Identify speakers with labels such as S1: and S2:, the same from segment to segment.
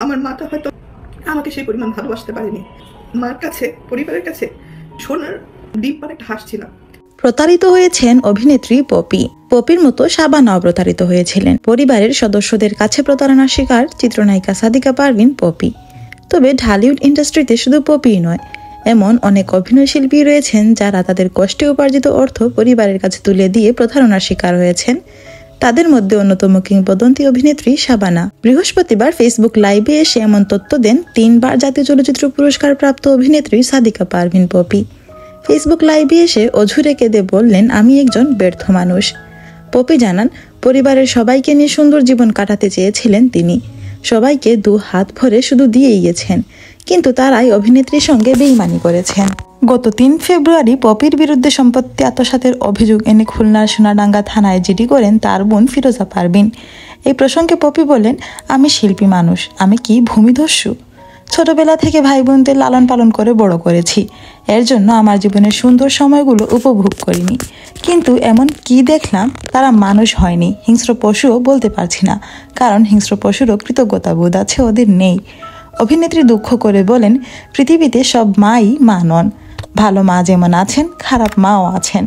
S1: আমার মাটা হয়তো আমাকে সেই পরিমাণ ভালোবাসতে পারেনি। মার কাছে, পরিবারের কাছে সোনার ডিম পাড়া একটা হাঁস ছিলাম।
S2: প্রতারিত হয়েছেন অভিনেত্রী পপি। পপির মতো শাবানাও প্রতারিত হয়েছিলেন। পরিবারের সদস্যদের কাছে প্রতারণার শিকার চিত্রনায়িকা সাদিকা পারভিন পপি। তবে ঢালিউড ইন্ডাস্ট্রিতে শুধু পপিই নয়, এমন অনেক অভিনয়শিল্পী রয়েছেন যারা তাদের কষ্টে উপার্জিত অর্থ পরিবারের কাছে তুলে দিয়ে প্রতারণার শিকার হয়েছেন। তাদের মধ্যে অন্যতম কিংবদন্তি অভিনেত্রী শাবানা। বৃহস্পতিবার ফেসবুক লাইভে এসে এমন তথ্য দেন 3 বার জাতীয় চলচ্চিত্র পুরস্কার প্রাপ্ত অভিনেত্রী সাদিকা পারভিন পপি। ফেসবুক লাইভে এসে অঝুরে কেঁদে বললেন, আমি একজন ব্যর্থ মানুষ। পপি জানান, পরিবারের সবাইকে নিয়ে সুন্দর জীবন কাটাতে চেয়েছিলেন তিনি। সবাইকে 2 হাত ভরে শুধু দিয়েই গেছেন, কিন্তু তারাই অভিনেত্রীর সঙ্গে বেইমানি করেছেন। গত 3 ফেব্রুয়ারি পপির বিরুদ্ধে সম্পত্তি আত্মসাতের অভিযোগ এনে খুলনার সোনাডাঙ্গা থানায় জিডি করেন তার বোন ফিরোজা পারভিন। এই প্রসঙ্গে পপি বলেন, আমি শিল্পী মানুষ, আমি কি ভূমিদস্যু? ছোটবেলা থেকে ভাই বোনদের লালন পালন করে বড় করেছি, এর জন্য আমার জীবনের সুন্দর সময়গুলো উপভোগ করিনি। কিন্তু এমন কি দেখলাম, তারা মানুষ হয়নি, হিংস্র পশুও বলতে পারছি না, কারণ হিংস্র পশুরও কৃতজ্ঞতাবোধ আছে, ওদের নেই। অভিনেত্রী দুঃখ করে বলেন, পৃথিবীতে সব মাই মা নন। ভালো মা যেমন আছেন, খারাপ মাও আছেন।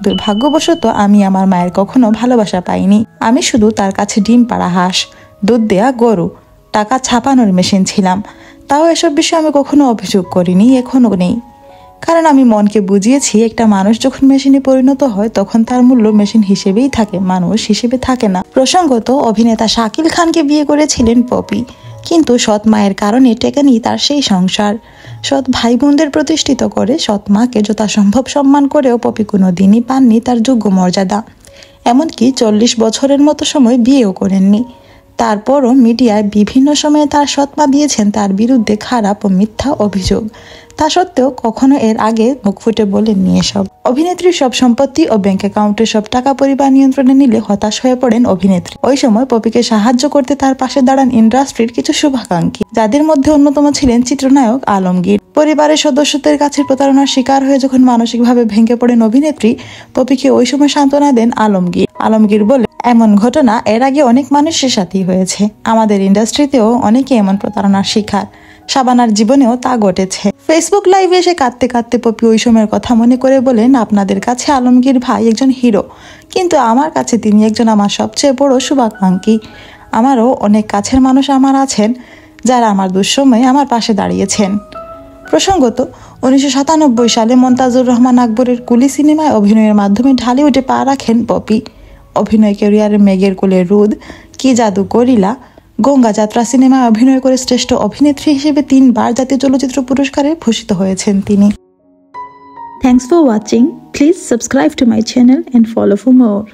S2: দুর্ভাগ্যবশত আমি আমার মায়ের কখনো ভালোবাসা পাইনি। আমি শুধু তার কাছে ডিম পাড়া হাঁস, দুধ দেয়া গরু, টাকা ছাপানোর মেশিন ছিলাম। তাও এসব বিষয়ে আমি কখনো অভিযোগ করিনি, এখনো নেই। কারণ আমি মনকে বুঝিয়েছি, একটা মানুষ যখন মেশিনে পরিণত হয় তখন তার মূল্য মেশিন হিসেবেই থাকে, মানুষ হিসেবে থাকে না। প্রসঙ্গত, অভিনেতা শাকিল খানকে বিয়ে করেছিলেন পপি, কিন্তু সৎ মায়ের কারণে টেকেনি তার সেই সংসার। সৎ ভাই বোনদের প্রতিষ্ঠিত করে সৎ মাকে যথাসম্ভব সম্মান করেও পপি কোনো দিনই পাননি তার যোগ্য মর্যাদা। এমনকি 40 বছরের মতো সময় বিয়েও করেননি। তারপরও মিডিয়ায় বিভিন্ন সময়ে তার সৎমা দিয়েছেন তার বিরুদ্ধে খারাপ ও মিথ্যা অভিযোগ। তা সত্ত্বেও কখনো এর আগে মুখ ফুটে বলেননি এসব। অভিনেত্রীর সব সম্পত্তি ও ব্যাংক অ্যাকাউন্টের সব টাকা পরিবার নিয়ন্ত্রণে নিলে হতাশ হয়ে পড়েন অভিনেত্রী। ওই সময় পপিকে সাহায্য করতে তার পাশে দাঁড়ান ইন্ডাস্ট্রির কিছু শুভাকাঙ্ক্ষী, যাদের মধ্যে অন্যতম ছিলেন চিত্রনায়ক আলমগীর। পরিবারের সদস্যদের কাছে প্রতারণার শিকার হয়ে যখন মানসিকভাবে ভেঙে পড়েন অভিনেত্রী, পপিকে ওই সময় সান্ত্বনা দেন আলমগীর বলে, এমন ঘটনা এর আগে অনেক মানুষের সাথেই হয়েছে, আমাদের ইন্ডাস্ট্রিতেও অনেকে এমন প্রতারণার শিকার, শাবানার জীবনেও তা ঘটেছে। ফেসবুক লাইভে এসে কাঁদতে কাঁদতে পপি ওই সময়ের কথা মনে করে বলেন, আপনাদের কাছে আলমগীর ভাই একজন হিরো, কিন্তু আমার কাছে তিনি একজন আমার সবচেয়ে বড় শুভাকাঙ্ক্ষী। আমারও অনেক কাছের মানুষ আমার আছেন, যারা আমার দুঃসময়ে আমার পাশে দাঁড়িয়েছেন। প্রসঙ্গত, 1997 সালে মন্তাজুর রহমান আকবরের কুলি সিনেমায় অভিনয়ের মাধ্যমে ঢালিউডে পা রাখেন পপি। অভিনয় ক্যারিয়ারে মেঘের কোলে রোদ, কি জাদু করিলা, গঙ্গা যাত্রা সিনেমায় অভিনয় করে শ্রেষ্ঠ অভিনেত্রী হিসেবে 3 বার জাতীয় চলচ্চিত্র পুরস্কারে ভূষিত হয়েছেন তিনি।
S3: Thanks for watching. Please subscribe to my channel and follow for more.